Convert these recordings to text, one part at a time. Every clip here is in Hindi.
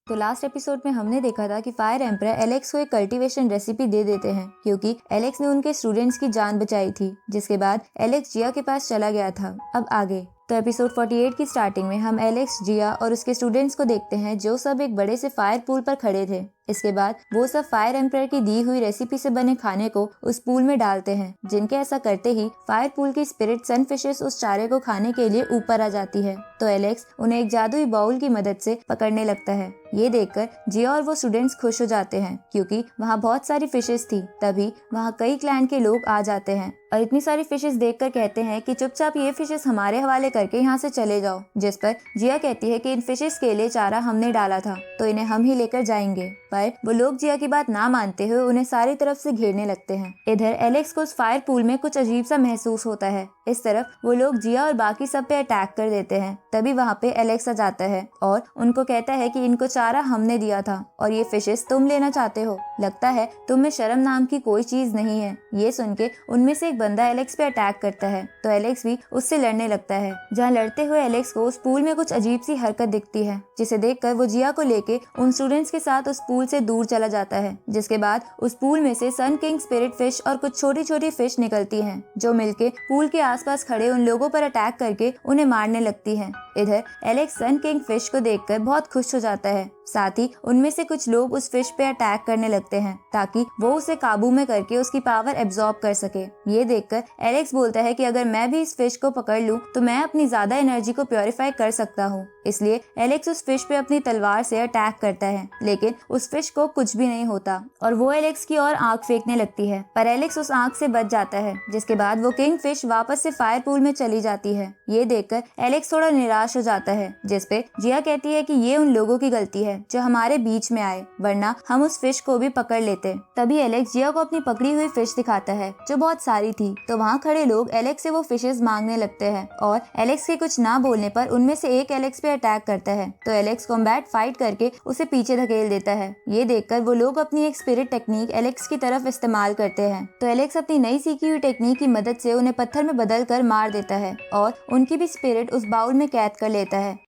तो लास्ट एपिसोड में हमने देखा था कि फायर एम्परर एलेक्स को एक कल्टीवेशन रेसिपी दे देते हैं क्योंकि एलेक्स ने उनके स्टूडेंट्स की जान बचाई थी, जिसके बाद एलेक्स जिया के पास चला गया था। अब आगे तो एपिसोड 48 की स्टार्टिंग में हम एलेक्स, जिया और उसके स्टूडेंट्स को देखते हैं जो सब एक बड़े से फायर पूल पर खड़े थे। इसके बाद वो सब फायर एम्परर की दी हुई रेसिपी से बने खाने को उस पूल में डालते हैं, जिनके ऐसा करते ही फायर पूल की स्पिरिट सनफिशेस उस चारे को खाने के लिए ऊपर आ जाती है। तो एलेक्स उन्हें एक जादुई बाउल की मदद से पकड़ने लगता है। ये देखकर जिया और वो स्टूडेंट्स खुश हो जाते हैं क्योंकि वहाँ बहुत सारी फिशेस थी। तभी वहाँ कई क्लैन के लोग आ जाते हैं और इतनी सारी फिशेस देखकर कहते हैं कि चुपचाप ये फिशेस हमारे हवाले करके यहाँ से चले जाओ। जिस पर जिया कहती है कि इन फिशेस के लिए चारा हमने डाला था तो इन्हें हम ही लेकर जाएंगे, पर वो लोग जिया की बात ना मानते हुए उन्हें सारी तरफ से घेरने लगते हैं। इधर एलेक्स को उस फायर पूल में कुछ अजीब सा महसूस होता है। इस तरफ वो लोग जिया और बाकी सब पे अटैक कर देते हैं। तभी वहाँ पे एलेक्स आ जाता है और उनको कहता है कि इनको चारा हमने दिया था और ये फिशेस तुम लेना चाहते हो। लगता है तुम में शर्म नाम की कोई चीज नहीं है। ये सुन के उनमें से एक बंदा एलेक्स पे अटैक करता है तो एलेक्स भी उससे लड़ने लगता है। जहाँ लड़ते हुए एलेक्स को उस पूल में कुछ अजीब सी हरकत दिखती है, जिसे देखकर वो जिया को लेके उन स्टूडेंट्स के साथ उस पूल से दूर चला जाता है। जिसके बाद उस पूल में से सन किंग स्पिरिट फिश और कुछ छोटी छोटी फिश निकलती हैं, जो मिलके पूल के आसपास खड़े उन लोगों पर अटैक करके उन्हें मारने लगती हैं। इधर एलेक्स सन किंग फिश को देखकर बहुत खुश हो जाता है। साथ ही उनमें से कुछ लोग उस फिश पे अटैक करने लगते हैं ताकि वो उसे काबू में करके उसकी पावर एब्जॉर्ब कर सके। ये देखकर एलेक्स बोलता है कि अगर मैं भी इस फिश को पकड़ लूं तो मैं अपनी ज्यादा एनर्जी को प्योरीफाई कर सकता हूँ। इसलिए एलेक्स उस फिश पे अपनी तलवार से अटैक करता है, लेकिन उस फिश को कुछ भी नहीं होता और वो एलेक्स की ओर आंख फेंकने लगती है, पर एलेक्स उस आंख से बच जाता है। जिसके बाद वो किंग फिश वापस से फायर पूल में चली जाती है। ये देखकर एलेक्स थोड़ा निराश हो जाता है, जिसपे जिया कहती है कि ये उन लोगों की गलती है जो हमारे बीच में आए, वरना हम उस फिश को भी पकड़ लेते। तभी एलेक्स जिया को अपनी पकड़ी हुई फिश दिखाता है जो बहुत सारी थी। तो वहाँ खड़े लोग एलेक्स से वो फिशेस मांगने लगते हैं और एलेक्स के कुछ ना बोलने पर उनमें से एक एलेक्स पे अटैक करता है तो एलेक्स कॉम्बैट फाइट करके उसे पीछे धकेल देता है। ये देखकर वो लोग अपनी एक स्पिरिट टेक्निक एलेक्स की तरफ इस्तेमाल करते हैं तो एलेक्स अपनी नई सीखी हुई टेक्निक की मदद से उन्हें पत्थर में बदल कर मार देता है और उनकी भी स्पिरिट उस बाउल में कैद कर लेता है।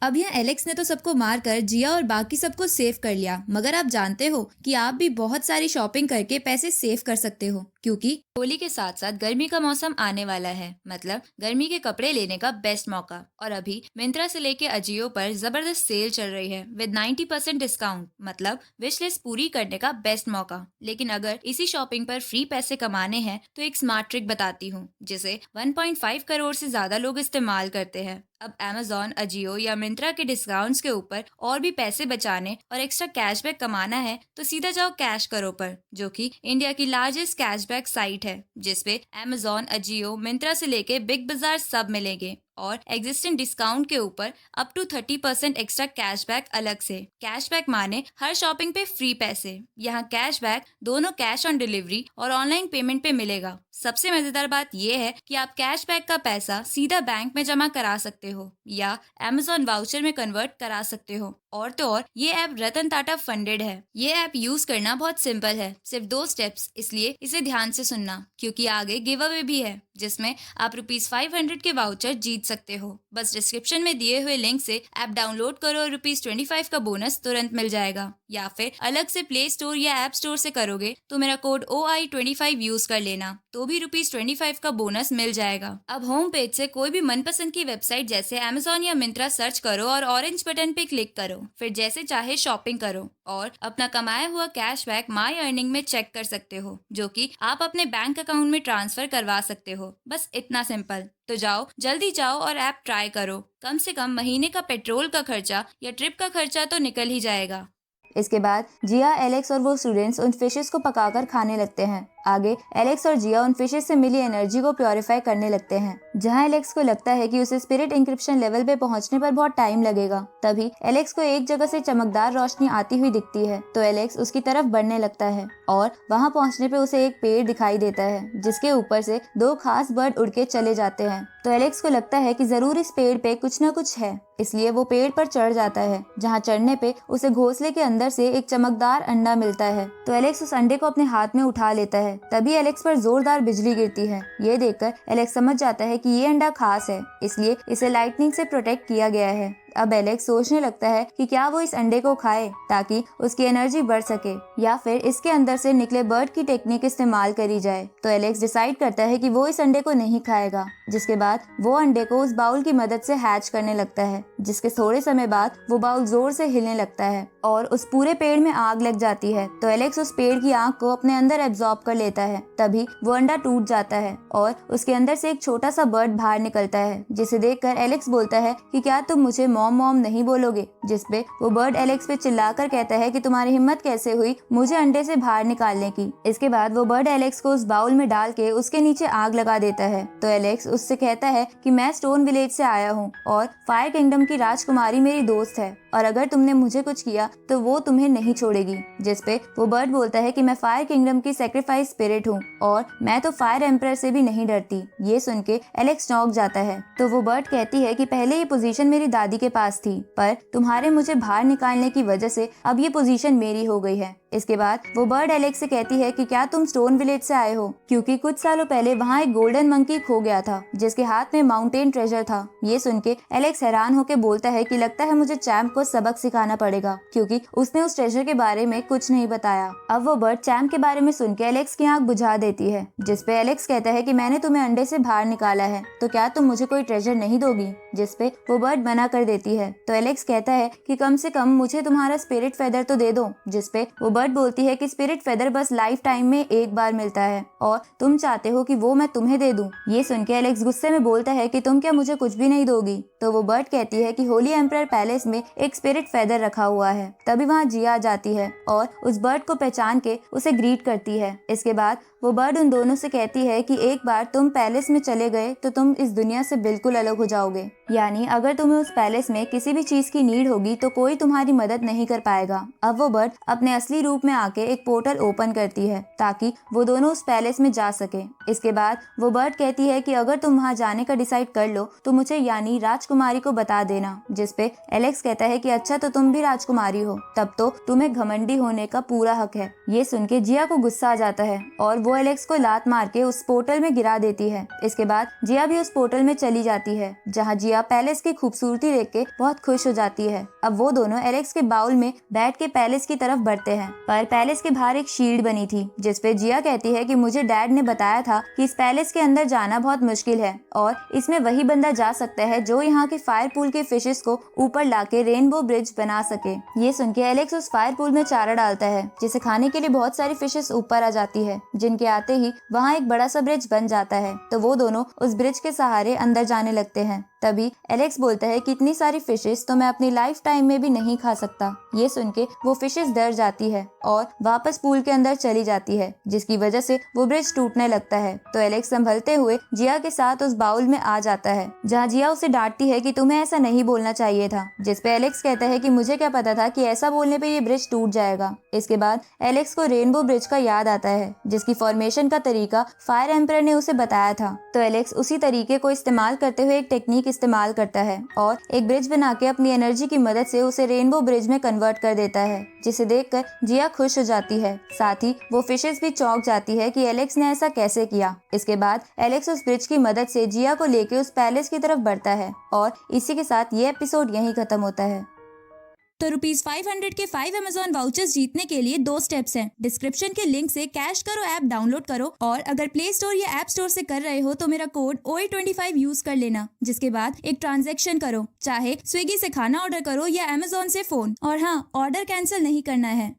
अब यहाँ एलेक्स ने तो सबको मारकर जिया और बाकी सबको सेव कर लिया, मगर आप जानते हो कि आप भी बहुत सारी शॉपिंग करके पैसे सेव कर सकते हो, क्योंकि होली के साथ साथ गर्मी का मौसम आने वाला है। मतलब गर्मी के कपड़े लेने का बेस्ट मौका। और अभी मिंत्रा से लेके अजियो पर जबरदस्त सेल चल रही है विद 90% डिस्काउंट। मतलब विश लिस्ट पूरी करने का बेस्ट मौका। लेकिन अगर इसी शॉपिंग पर फ्री पैसे कमाने हैं तो एक स्मार्ट ट्रिक बताती हूँ, जिसे 1.5 करोड़ से ज्यादा लोग इस्तेमाल करते हैं। अब Amazon, अजियो या मिंत्रा के डिस्काउंट्स के ऊपर और भी पैसे बचाने और एक्स्ट्रा कैशबैक कमाना है तो सीधा जाओ कैश करो पर, जो कि इंडिया की लार्जेस्ट कैशबैक साइट है, जिसपे Amazon, अजियो, मिंत्रा से लेके बिग बाजार सब मिलेंगे और एग्जिस्टिंग डिस्काउंट के ऊपर अप टू 30% एक्स्ट्रा कैशबैक अलग से। कैशबैक माने हर शॉपिंग पे फ्री पैसे। यहाँ कैशबैक दोनों कैश ऑन डिलीवरी और ऑनलाइन पेमेंट पे मिलेगा। सबसे मजेदार बात यह है कि आप कैशबैक का पैसा सीधा बैंक में जमा करा सकते हो या Amazon वाउचर में कन्वर्ट करा सकते हो। और तो और ये ऐप रतन टाटा फंडेड है। ये ऐप यूज करना बहुत सिंपल है, सिर्फ 2 स्टेप्स, इसलिए इसे ध्यान से सुनना क्योंकि आगे गिव अवे भी है जिसमें आप ₹500 के वाउचर जीत सकते हो। बस डिस्क्रिप्शन में दिए हुए लिंक से ऐप डाउनलोड करो और ₹25 का बोनस तुरंत मिल जाएगा। या फिर अलग से प्ले स्टोर या ऐप स्टोर से करोगे तो मेरा कोड OI25 यूज कर लेना तो भी ₹25 का बोनस मिल जाएगा। अब होम पेज से कोई भी मनपसंद की वेबसाइट जैसे Amazon या मिंत्रा सर्च करो और ऑरेंज बटन पे क्लिक करो, फिर जैसे चाहे शॉपिंग करो और अपना कमाया हुआ कैशबैक माई अर्निंग में चेक कर सकते हो, जो कि आप अपने बैंक अकाउंट में ट्रांसफर करवा सकते हो। बस इतना सिंपल। तो जाओ, जल्दी जाओ और ऐप ट्राई करो। कम से कम महीने का पेट्रोल का खर्चा या ट्रिप का खर्चा तो निकल ही जाएगा। इसके बाद जिया, एलेक्स और वो स्टूडेंट्स उन फिशेस को पकाकर खाने लगते हैं। आगे एलेक्स और जिया उन फिशेस से मिली एनर्जी को प्योरीफाई करने लगते हैं। जहां एलेक्स को लगता है कि उसे स्पिरिट इंक्रिप्शन लेवल पे पहुंचने पर बहुत टाइम लगेगा, तभी एलेक्स को एक जगह से चमकदार रोशनी आती हुई दिखती है तो एलेक्स उसकी तरफ बढ़ने लगता है और वहां पहुंचने पे उसे एक पेड़ दिखाई देता है जिसके ऊपर से 2 खास बर्ड उड़ के चले जाते हैं। तो एलेक्स को लगता है कि जरूर इस पेड़ पे कुछ न कुछ है, इसलिए वो पेड़ पर चढ़ जाता है। जहाँ चढ़ने पे उसे घोंसले के अंदर से एक चमकदार अंडा मिलता है तो एलेक्स उस अंडे को अपने हाथ में उठा लेता है। तभी एलेक्स पर जोरदार बिजली गिरती है। ये देखकर एलेक्स समझ जाता है कि ये अंडा खास है, इसलिए इसे लाइटनिंग से प्रोटेक्ट किया गया है। अब एलेक्स सोचने लगता है कि क्या वो इस अंडे को खाए ताकि उसकी एनर्जी बढ़ सके या फिर इसके अंदर से निकले बर्ड की टेक्निक इस्तेमाल करी जाए। तो एलेक्स डिसाइड करता है कि वो इस अंडे को नहीं खाएगा। जिसके बाद वो अंडे को उस बाउल की मदद से हैच करने लगता है, जिसके थोड़े समय बाद वो बाउल जोर से हिलने लगता है और उस पूरे पेड़ में आग लग जाती है। तो एलेक्स उस पेड़ की आग को अपने अंदर एब्जॉर्ब कर लेता है। तभी वो अंडा टूट जाता है और उसके अंदर से एक छोटा सा बर्ड बाहर निकलता है, जिसे देखकर एलेक्स बोलता है कि क्या तुम मुझे मॉम मॉम नहीं बोलोगे। जिसपे वो बर्ड एलेक्स पे चिल्लाकर कहता है कि तुम्हारी हिम्मत कैसे हुई मुझे अंडे से बाहर निकालने की। इसके बाद वो बर्ड एलेक्स को उस बाउल में डाल के उसके नीचे आग लगा देता है। तो एलेक्स उससे कहता है कि मैं स्टोन विलेज से आया हूँ और फायर किंगडम की राजकुमारी मेरी दोस्त है और अगर तुमने मुझे कुछ किया तो वो तुम्हें नहीं छोड़ेगी। जिसपे वो बर्ड बोलता है कि मैं फायर किंगडम की सैक्रिफाइस स्पिरिट हूँ और मैं तो फायर एम्परर से भी नहीं डरती। ये सुन के एलेक्स चौंक जाता है। तो वो बर्ड कहती है कि पहले ये पोजीशन मेरी दादी के पास थी, पर तुम्हारे मुझे बाहर निकालने की वजह से अब ये पोजीशन मेरी हो गई है। इसके बाद वो बर्ड एलेक्स से कहती है कि क्या तुम स्टोन विलेज से आए हो, क्योंकि कुछ सालों पहले वहाँ एक गोल्डन मंकी खो गया था जिसके हाथ में माउंटेन ट्रेजर था। ये सुन के एलेक्स हैरान होकर बोलता है कि लगता है मुझे चैम्प को सबक सिखाना पड़ेगा, क्योंकि उसने उस ट्रेजर के बारे में कुछ नहीं बताया। अब वो बर्ड चैम्प के बारे में सुन के एलेक्स की आंख बुझा देती है। जिसपे एलेक्स कहता है कि मैंने तुम्हें अंडे से बाहर निकाला है तो क्या तुम मुझे कोई ट्रेजर नहीं दोगी। जिसपे वो बर्ड मना कर देती है। तो एलेक्स कहता है कि कम से कम मुझे तुम्हारा स्पिरिट फेदर तो दे दो। जिसपे वो बर्ड बोलती है कि स्पिरिट फेदर बस लाइफ टाइम में एक बार मिलता है और तुम चाहते हो कि वो मैं तुम्हें दे दूं। ये सुन के एलेक्स गुस्से में बोलता है कि तुम क्या मुझे कुछ भी नहीं दोगी। तो वो बर्ड कहती है कि होली एम्परर पैलेस में एक स्पिरिट फेदर रखा हुआ है। तभी वहाँ जिया आ जाती है और उस बर्ड को पहचान के उसे ग्रीट करती है। इसके बाद वो बर्ड उन दोनों से कहती है कि एक बार तुम पैलेस में चले गए तो तुम इस दुनिया से बिल्कुल अलग हो जाओगे, यानी अगर तुम्हें उस पैलेस में किसी भी चीज की नीड होगी तो कोई तुम्हारी मदद नहीं कर पाएगा। अब वो बर्ड अपने असली रूप में आके एक पोर्टल ओपन करती है ताकि वो दोनों उस पैलेस में जा सके। इसके बाद वो बर्ड कहती है कि अगर तुम वहाँ जाने का डिसाइड कर लो तो मुझे यानी राजकुमारी को बता देना। जिसपे एलेक्स कहता है कि अच्छा तो तुम भी राजकुमारी हो, तब तो तुम्हें घमंडी होने का पूरा हक है। ये सुन के जिया को गुस्सा आ जाता है और वो एलेक्स को लात मार के उस पोर्टल में गिरा देती है। इसके बाद जिया भी उस पोर्टल में चली जाती है, जहाँ जिया पैलेस की खूबसूरती देख के बहुत खुश हो जाती है। अब वो दोनों एलेक्स के बाउल में बैठ के पैलेस की तरफ बढ़ते हैं, पर पैलेस के बाहर एक शील्ड बनी थी जिसपे जिया कहती है कि मुझे डैड ने बताया था कि इस पैलेस के अंदर जाना बहुत मुश्किल है और इसमें वही बंदा जा सकता है जो यहाँ के फायर पूल के फिशेस को ऊपर लाके रेनबो ब्रिज बना सके। ये सुन के एलेक्स उस फायर पूल में चारा डालता है, जिसे खाने के लिए बहुत सारी फिशेस ऊपर आ जाती है, जिनके आते ही वहाँ एक बड़ा सा ब्रिज बन जाता है। तो वो दोनों उस ब्रिज के सहारे अंदर जाने लगते हैं। तभी एलेक्स बोलता है कि इतनी सारी फिशेस तो मैं अपनी लाइफ टाइम में भी नहीं खा सकता। ये सुन के वो फिशेस डर जाती है और वापस पूल के अंदर चली जाती है, जिसकी वजह से वो ब्रिज टूटने लगता है। तो एलेक्स संभलते हुए जिया के साथ उस बाउल में आ जाता है, जहाँ जिया उसे डांटती है कि तुम्हें ऐसा नहीं बोलना चाहिए था। जिसपे एलेक्स कहता है कि मुझे क्या पता था कि ऐसा बोलने पे ये ब्रिज टूट जाएगा। इसके बाद एलेक्स को रेनबो ब्रिज का याद आता है, जिसकी फॉर्मेशन का तरीका फायर एम्परर ने उसे बताया था। तो एलेक्स उसी तरीके को इस्तेमाल करते हुए एक टेक्निक इस्तेमाल करता है और एक ब्रिज बना के अपनी एनर्जी की मदद से उसे रेनबो ब्रिज में कन्वर्ट कर देता है, जिसे देखकर जिया खुश हो जाती है। साथ ही वो फिशेस भी चौंक जाती है कि एलेक्स ने ऐसा कैसे किया। इसके बाद एलेक्स उस ब्रिज की मदद से जिया को लेके उस पैलेस की तरफ बढ़ता है और इसी के साथ ये एपिसोड यहीं खत्म होता है। तो ₹500 के 5 Amazon वाउचर्स जीतने के लिए 2 स्टेप्स हैं। डिस्क्रिप्शन के लिंक से कैश करो ऐप डाउनलोड करो और अगर प्ले स्टोर या ऐप स्टोर से कर रहे हो तो मेरा कोड OE25 यूज कर लेना। जिसके बाद एक ट्रांजैक्शन करो, चाहे स्विगी से खाना ऑर्डर करो या Amazon से फोन। और हाँ, ऑर्डर कैंसिल नहीं करना है।